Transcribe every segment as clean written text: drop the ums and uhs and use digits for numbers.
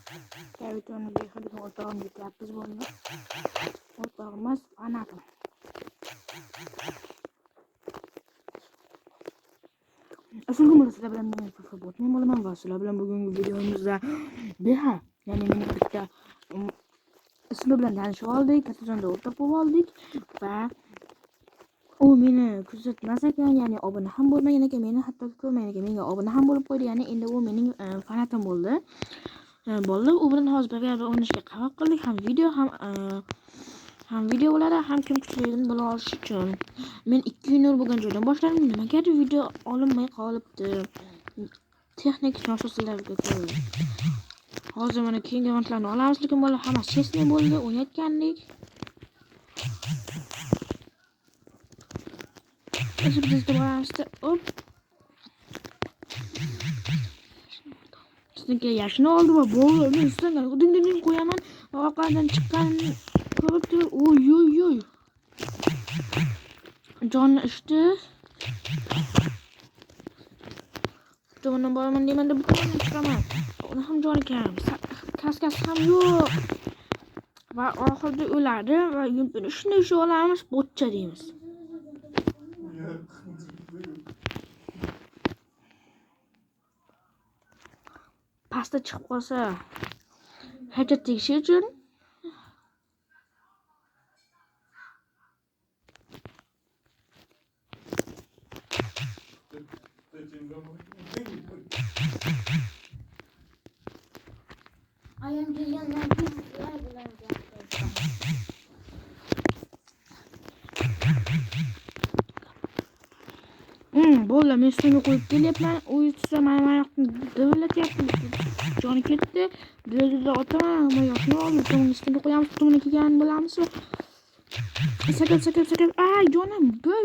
Kavitani bexadik o'rtog'im ketyapmiz bo'ldi. O'rtog'imiz fanatim. Assalomu sizlar bilan men Fafabotman bo'laman va sizlar bilan bugungi videomizda Beha, ya'ni mening bitta ismi bilan tanishib oldik, Katajonda o'rtoq bo'lib oldik va u meni kuzatmas ekan, ya'ni obuna ham bo'lmagan ekan, meni hatto ko'rmagan ekan, menga obuna ham bo'lib qo'ydi, ya'ni endi u mening fanatim bo'ldi. U bilan hozir birga o'ynashga qaror qildik, ham videolarda ham kim kuchliligini bila olish uchun. Men 2 kun bo'lgan joydan boshladim, nimagadir video olinmay qolibdi. Texnik nosozliklarga ko'ra. Hozir mana keyingi raundlarni olamiz, lekin bola hammasi chestni bo'ldi, o'ynayotgandik. Bizda boramizda hop. Sizniki yashini oldi va bo'ldi. Ustidan ding qo'yaman. Orqadan chiqqan ko'rib turib, oy. Jonni ishdi. Jonni boraman deyman deb bittadan chiqaman. Uni ham joni kam. Kaskas ham yo'q. Va oxirida o'ladi va yumpini shunday shu olamiz, bo'tcha deymiz. Pasta chiqib qolsa hajat tegishi uchun ayam deganlar bilan bo'ldi, men suvni qo'yib kelyapman. U yutsa mana dovlatyapti. Joni ketdi. Dovlatda otaman, ammo yoshni oldi. Uni ustiga qo'yamiz, uni kelgan bo'lamiz. Sakab. Ay, jonim,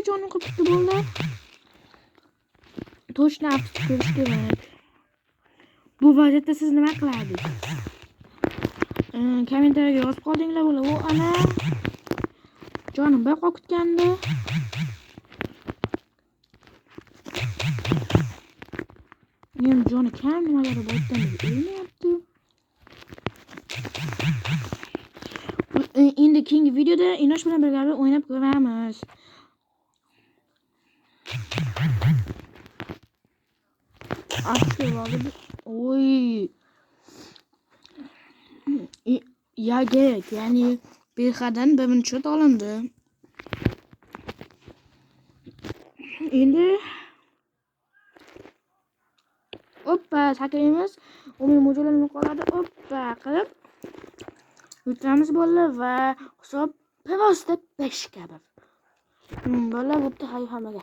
jonim qopdi bo'ldi. Точно ko'rish kerak. Bu vaziyatda siz nima qilardingiz? Kommentariyaga yozib qoldinglar bo'la. U ana jonim bir qo'kitgandi. Men joni kam nimalar bo'tdan o'lmayapti. Endi keyingi videoda Inosh bilan birga o'ynab ko'ramiz. Oy. Yagek, ya'ni Behadan birinchi shot olindi. Endi hoppa sakraymiz. Uni mo'jalanib qoladi. Hoppa qilib yutamiz bo'ldi va hisob pivosda 5 kabi. Bola bo'pti hammaga.